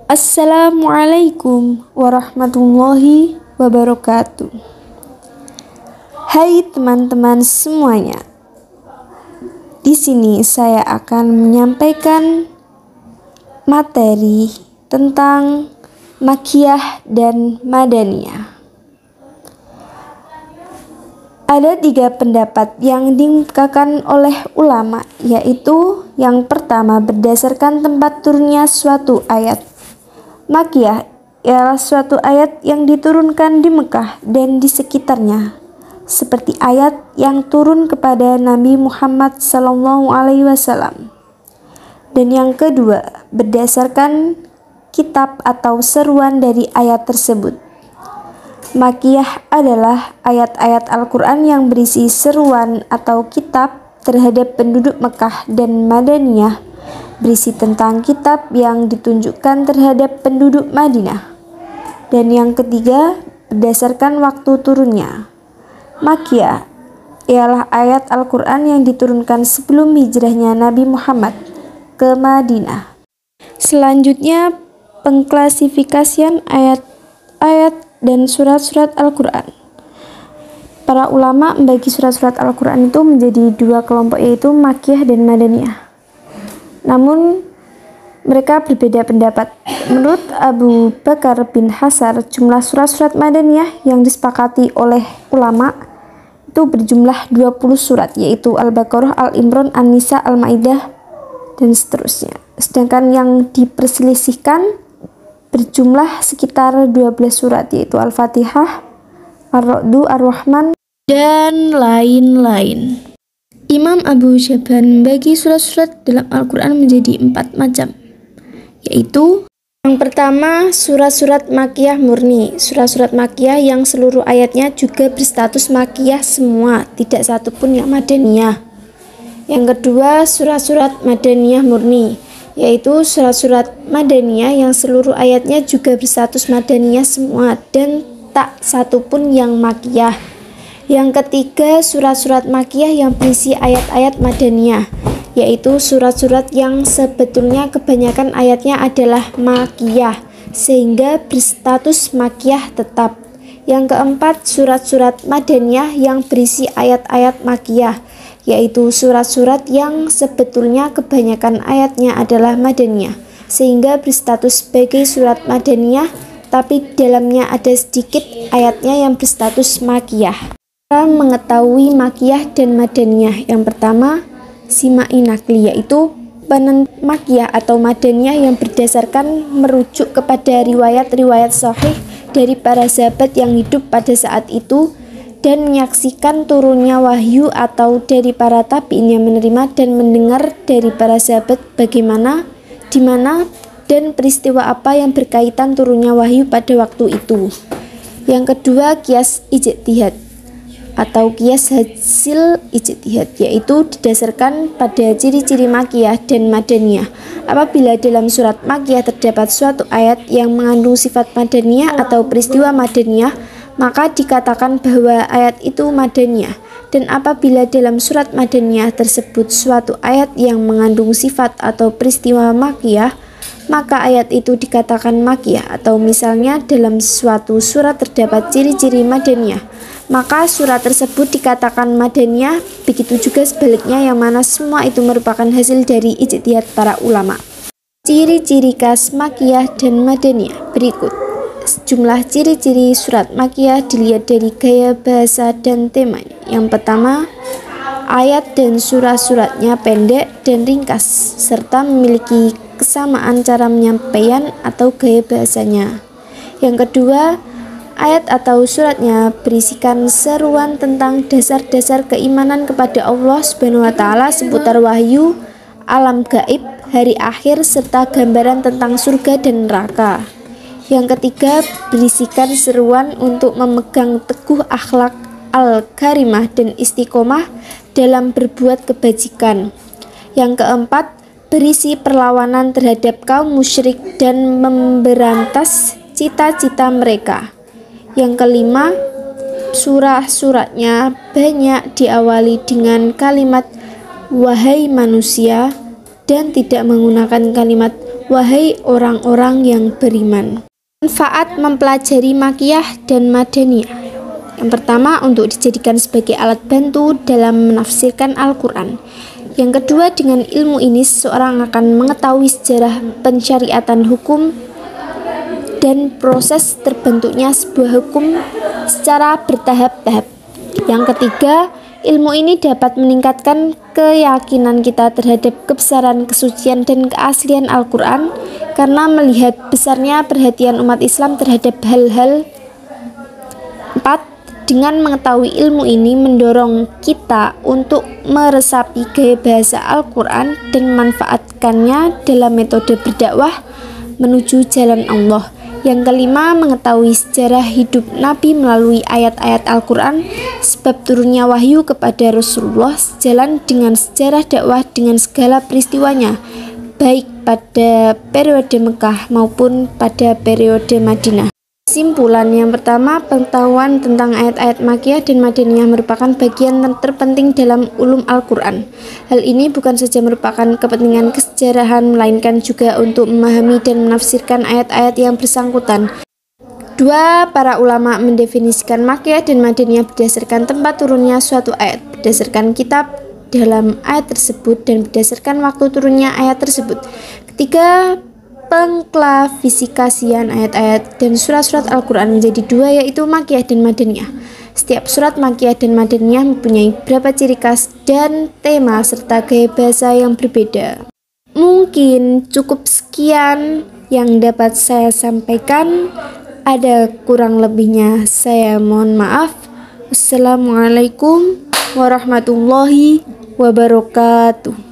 Assalamualaikum warahmatullahi wabarakatuh. Hai teman-teman semuanya. Di sini saya akan menyampaikan materi tentang Makkiyah dan Madaniyah. Ada 3 pendapat yang dikemukakan oleh ulama, yaitu yang pertama berdasarkan tempat turunnya suatu ayat. Makkiyah ialah suatu ayat yang diturunkan di Mekah dan di sekitarnya, seperti ayat yang turun kepada Nabi Muhammad SAW. Dan yang kedua, berdasarkan kitab atau seruan dari ayat tersebut. Makkiyah adalah ayat-ayat Al-Quran yang berisi seruan atau kitab terhadap penduduk Mekah, dan Madaniyah berisi tentang kitab yang ditunjukkan terhadap penduduk Madinah. Dan yang ketiga, berdasarkan waktu turunnya. Makkiyah ialah ayat Al-Quran yang diturunkan sebelum hijrahnya Nabi Muhammad ke Madinah. Selanjutnya, pengklasifikasian ayat-ayat dan surat-surat Al-Quran. Para ulama membagi surat-surat Al-Quran itu menjadi 2 kelompok, yaitu Makkiyah dan Madaniyah. Namun mereka berbeda pendapat. Menurut Abu Bakar bin Hasar, jumlah surat-surat Madaniyah yang disepakati oleh ulama itu berjumlah 20 surat, yaitu Al-Baqarah, Al-Imran, An-Nisa, Al-Maidah, dan seterusnya. Sedangkan yang diperselisihkan berjumlah sekitar 12 surat, yaitu Al-Fatihah, Ar-Ra'du, Ar-Rahman, dan lain-lain. Imam Abu Syaban membagi surat-surat dalam Al-Quran menjadi 4 macam, yaitu yang pertama, surat-surat Makkiyah murni. Surat-surat Makkiyah yang seluruh ayatnya juga berstatus Makkiyah semua, tidak satupun yang Madaniyah. Yang kedua, surat-surat Madaniyah murni, yaitu surat-surat Madaniyah yang seluruh ayatnya juga berstatus Madaniyah semua dan tak satupun yang Makkiyah. Yang ketiga, surat-surat Makkiyah yang berisi ayat-ayat Madaniyah, yaitu surat-surat yang sebetulnya kebanyakan ayatnya adalah Makkiyah, sehingga berstatus Makkiyah tetap. Yang keempat, surat-surat Madaniyah yang berisi ayat-ayat Makkiyah, yaitu surat-surat yang sebetulnya kebanyakan ayatnya adalah Madaniyah, sehingga berstatus sebagai surat Madaniyah, tapi dalamnya ada sedikit ayatnya yang berstatus Makkiyah. Cara mengetahui Makkiyah dan Madaniyah. Yang pertama, Sima'i Naqli, yaitu penentuan Makkiyah atau Madaniyah yang berdasarkan merujuk kepada riwayat-riwayat sahih dari para sahabat yang hidup pada saat itu dan menyaksikan turunnya wahyu, atau dari para tabi'in yang menerima dan mendengar dari para sahabat bagaimana, di mana, dan peristiwa apa yang berkaitan turunnya wahyu pada waktu itu. Yang kedua, qiyas ijtihad atau qiyas hasil ijtihad, yaitu didasarkan pada ciri-ciri Makkiyah dan Madaniyah. Apabila dalam surat Makkiyah terdapat suatu ayat yang mengandung sifat Madaniyah atau peristiwa Madaniyah, maka dikatakan bahwa ayat itu Madaniyah. Dan apabila dalam surat Madaniyah tersebut suatu ayat yang mengandung sifat atau peristiwa Makkiyah, maka ayat itu dikatakan Makkiyah. Atau misalnya dalam suatu surat terdapat ciri-ciri Madaniyah, maka surat tersebut dikatakan Madaniyah. Begitu juga sebaliknya, yang mana semua itu merupakan hasil dari ijtihad para ulama. Ciri-ciri khas Makkiyah dan Madaniyah berikut. Sejumlah ciri-ciri surat Makkiyah dilihat dari gaya bahasa dan temanya. Yang pertama, ayat dan surat-suratnya pendek dan ringkas, serta memiliki kesamaan cara penyampaian atau gaya bahasanya. Yang kedua, ayat atau suratnya berisikan seruan tentang dasar-dasar keimanan kepada Allah Subhanahu wa Ta'ala seputar wahyu, alam gaib, hari akhir, serta gambaran tentang surga dan neraka. Yang ketiga, berisikan seruan untuk memegang teguh akhlak al-karimah dan istiqomah dalam berbuat kebajikan. Yang keempat, berisi perlawanan terhadap kaum musyrik dan memberantas cita-cita mereka. Yang kelima, surah-suratnya banyak diawali dengan kalimat wahai manusia dan tidak menggunakan kalimat wahai orang-orang yang beriman. Manfaat mempelajari Makkiyah dan Madaniyah. Yang pertama, untuk dijadikan sebagai alat bantu dalam menafsirkan Al-Quran. Yang kedua, dengan ilmu ini seseorang akan mengetahui sejarah pensyariatan hukum dan proses terbentuknya sebuah hukum secara bertahap-tahap. Yang ketiga, ilmu ini dapat meningkatkan keyakinan kita terhadap kebesaran, kesucian, dan keaslian Al-Quran karena melihat besarnya perhatian umat Islam terhadap hal-hal. 4. Dengan mengetahui ilmu ini mendorong kita untuk meresapi gaya bahasa Al-Quran dan memanfaatkannya dalam metode berdakwah menuju jalan Allah. Yang kelima, mengetahui sejarah hidup Nabi melalui ayat-ayat Al-Quran, sebab turunnya wahyu kepada Rasulullah sejalan dengan sejarah dakwah dengan segala peristiwanya, baik pada periode Mekah maupun pada periode Madinah. Kesimpulan yang pertama, pengetahuan tentang ayat-ayat Makkiyah dan Madaniyah merupakan bagian terpenting dalam ulum Al-Quran. Hal ini bukan saja merupakan kepentingan kesejarahan, melainkan juga untuk memahami dan menafsirkan ayat-ayat yang bersangkutan. 2. Para ulama mendefinisikan Makkiyah dan Madaniyah berdasarkan tempat turunnya suatu ayat, berdasarkan kitab dalam ayat tersebut, dan berdasarkan waktu turunnya ayat tersebut. 3. Pengklasifikasian ayat-ayat dan surat-surat Al-Quran menjadi dua, yaitu Makkiyah dan Madaniyah. Setiap surat Makkiyah dan Madaniyah mempunyai beberapa ciri khas dan tema serta gaya bahasa yang berbeda. Mungkin cukup sekian yang dapat saya sampaikan. Ada kurang lebihnya saya mohon maaf. Wassalamualaikum warahmatullahi wabarakatuh.